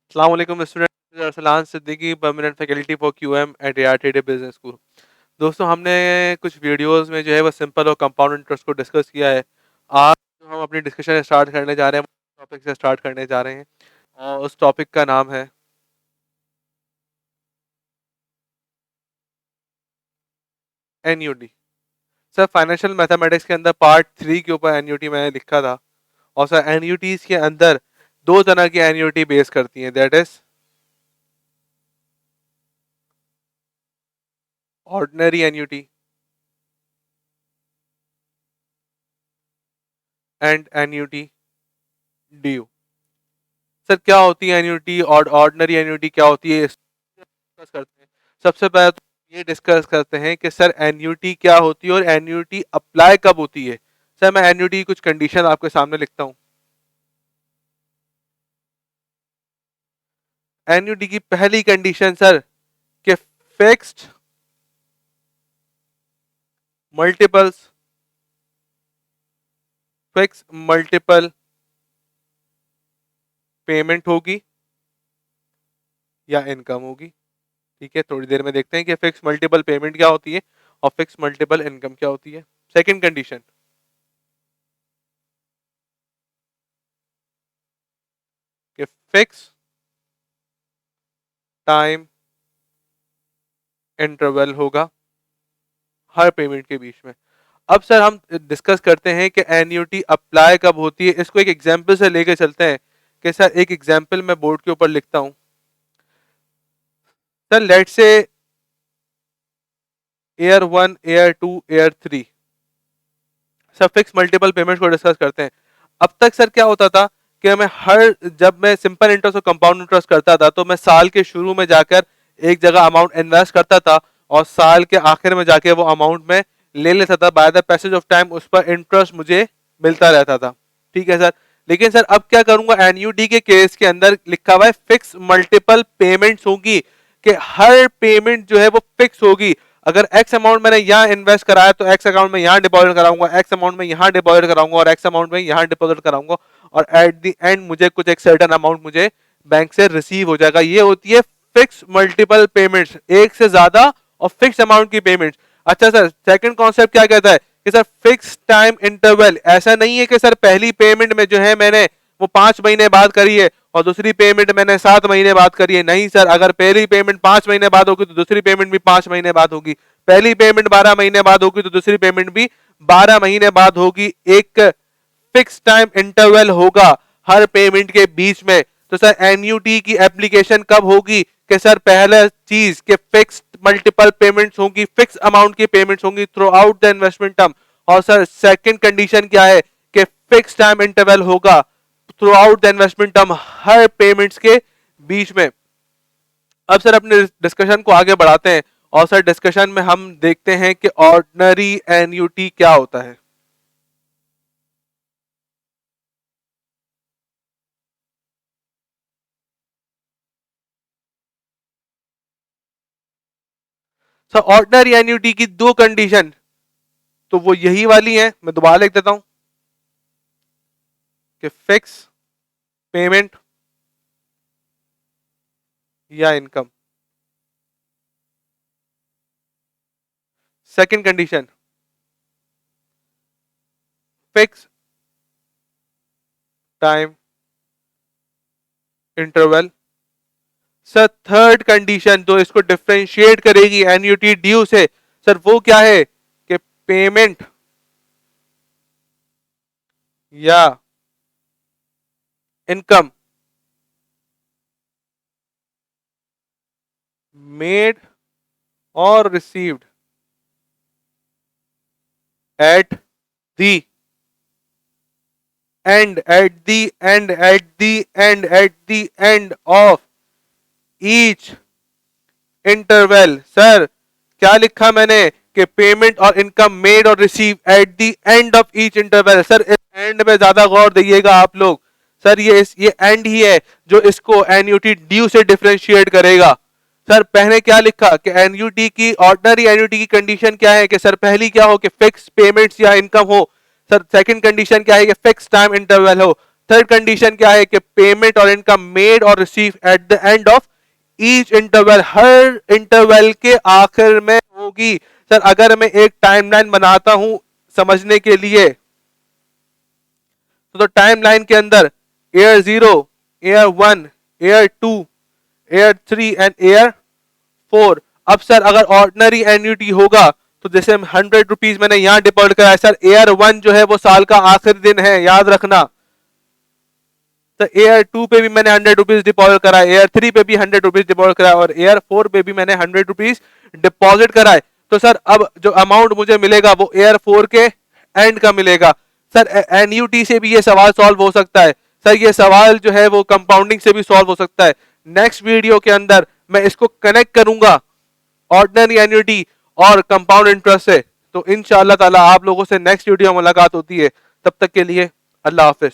अस्सलाम वालेकुम student Arsalan Siddiqui permanent faculty for QM at ARTD business school. दोस्तों हमने कुछ वीडियोस में जो है वो सिंपल और कंपाउंड इंटरेस्ट को डिस्कस किया है। आज जो हम अपनी डिस्कशन स्टार्ट करने जा रहे हैं टॉपिक से स्टार्ट करने जा रहे हैं और उस टॉपिक का नाम है एनयूटी। सर फाइनेंशियल मैथमेटिक्स के अंदर पार्ट 3 के ऊपर एनयूटी मैंने लिखा था। और सर एनयूटीज के अंदर दो तरह की एनयूटी बेस करती हैं, that is ordinary NUT and NUT due. Sir क्या होती है एन्युटी और ऑर्डिनरी एन्युटी क्या होती है, डिस्कस करते हैं। सबसे पहले तो ये डिस्कस करते हैं कि सर एन्युटी क्या होती है और एन्युटी अप्लाई कब होती है। सर मैं एन्युटी की कुछ कंडीशन आपके सामने लिखता हूँ। एन्युटी की पहली कंडीशन सर कि fixed multiples fix multiple payment होगी या इनकम होगी। ठीक है, थोड़ी देर में देखते हैं कि फिक्स मल्टीपल पेमेंट क्या होती है और फिक्स मल्टीपल इनकम क्या होती है। सेकंड कंडीशन कि फिक्स टाइम इंटरवल होगा हर पेमेंट के बीच में। अब सर हम डिस्कस करते हैं कि एन्युटी अप्लाई कब होती है। इसको एक एग्जांपल से लेके चलते हैं कि सर एक एग्जांपल मैं बोर्ड के ऊपर लिखता हूं। Sir let's say year 1, year 2, year 3। Sir fix multiple payments को डिस्कस करते हैं। अब तक सर क्या होता था कि मैं जब मैं सिंपल इंटरेस्ट और कंपाउंड इंटरेस्ट करता था तो मैं साल के शुरू में जाकर एक जगह अमाउंट इन्वेस्ट करता था और साल के आखिर में जाके वो अमाउंट में ले लेता था। By the passage of time उस पर इंटरेस्ट मुझे मिलता रहता था। ठीक है सर, लेकिन सर अब क्या करूंगा, एनयूडी के केस के अंदर लिखा हुआ है फिक्स मल्टीपल पेमेंट्स होगी कि हर पेमेंट जो है वो फिक्स होगी। अगर एक्स अमाउंट मैंने यहाँ इन्वेस्ट कराया तो एक्स अकाउंट में यहाँ डिपॉजिट कराऊंगा, एक्स अमाउंट में यहाँ डिपॉजिट कराऊंगा और एक्स अमाउंट में यहाँ डिपॉजिट कराऊंगा और एट द एंड मुझे कुछ एक सर्टेन अमाउंट मुझे बैंक से रिसीव हो जाएगा। ये होती है फिक्स मल्टीपल पेमेंट्स, एक से ज्यादा और फिक्स अमाउंट की पेमेंट्स। अच्छा सर, सेकंड कॉन्सेप्ट क्या कहता है कि सर फिक्स टाइम इंटरवल। ऐसा नहीं है कि सर पहली पेमेंट में जो है मैंने वो 5 महीने बाद करी है और दूसरी पेमेंट मैंने 7 महीने बाद करी है। नहीं सर, अगर पहली पेमेंट 5 महीने बाद होगी तो दूसरी पेमेंट भी 5 महीने बाद होगी। पहली पेमेंट 12 महीने बाद होगी तो दूसरी पेमेंट भी 12 महीने बाद होगी। एक फिक्स टाइम इंटरवल होगा हर पेमेंट के बीच में। तो सर एनयूटी की एप्लीकेशन कब होगी कि सर पहला चीज के फिक्स मल्टीपल पेमेंट्स होंगी, फिक्स अमाउंट की पेमेंट्स होंगी through out the investment term. और सर सेकंड कंडीशन क्या है कि फिक्स टाइम इंटरवल होगा through out the investment term her payments के बीच में। अब सर अपने डिस्कशन को आगे बढ़ाते हैं और सर डिस्कशन में हम देखते हैं कि ऑर्डिनरी एन्युटी क्या होता है। सर ऑर्डिनरी एन्युटी की दो कंडीशन तो वो यही वाली है, मैं दोबारा लिख देता हूं कि फिक्स पेमेंट या income. Second condition fix time interval. Sir third condition जो इसको डिफरेंशिएट करेगी एन्युटी ड्यू से, सर वो क्या है कि पेमेंट या इनकम मेड और received at the at the end of each interval. Sir क्या लिखा मैंने कि पेमेंट और इनकम मेड और receive at the end of each interval. Sir इस एंड पे ज्यादा गौर दीजिएगा आप लोग। सर ये एंड ही है जो इसको एन्युटी ड्यू से डिफरेंशिएट करेगा। सर पहले क्या लिखा कि एन्युटी की ऑर्डिनरी एन्युटी की कंडीशन क्या है कि सर पहली क्या हो कि फिक्स पेमेंट्स या इनकम हो। सर सेकंड कंडीशन क्या है कि फिक्स टाइम इंटरवल हो। थर्ड कंडीशन क्या है कि पेमेंट और इनकम मेड और receive at the end of each interval, her interval के आखिर में होगी। सर अगर मैं एक टाइमलाइन बनाता हूं समझने के लिए, तो टाइमलाइन के अंदर air 0, air 1, air 2, air 3 and air 4। अब सर अगर ऑर्डिनरी एन्युटी होगा तो जैसे 100 रुपीज मैंने यहां डिपॉजिट करा है सर, एयर 1 जो है वो साल का आखिरी दिन है, याद रखना। तो एयर 2 पे भी मैंने 100 रुपीज डिपॉजिट करा है, एयर 3 पे भी 100 रुपीज डिपॉजिट करा है, और एयर 4 पे भी मैंने 100 रुपीज डिपॉजिट करा है। तो सर अब जो अमाउंट मुझे मिलेगा वो एयर 4 के एंड का मिलेगा। सर एनयूटी से भी ये सवाल सॉल्व हो सकता है। सर ये सवाल जो है वो कंपाउंडिंग से भी सॉल्व हो सकता है। नेक्स्ट वीडियो के अंदर मैं इसको कनेक्ट करूंगा ऑर्डिनरी एन्युटी और कंपाउंड इंटरेस्ट से। तो इंशाअल्लाह ताला आप लोगों से नेक्स्ट वीडियो में मुलाकात होती है। तब तक के लिए अल्लाह हाफिज।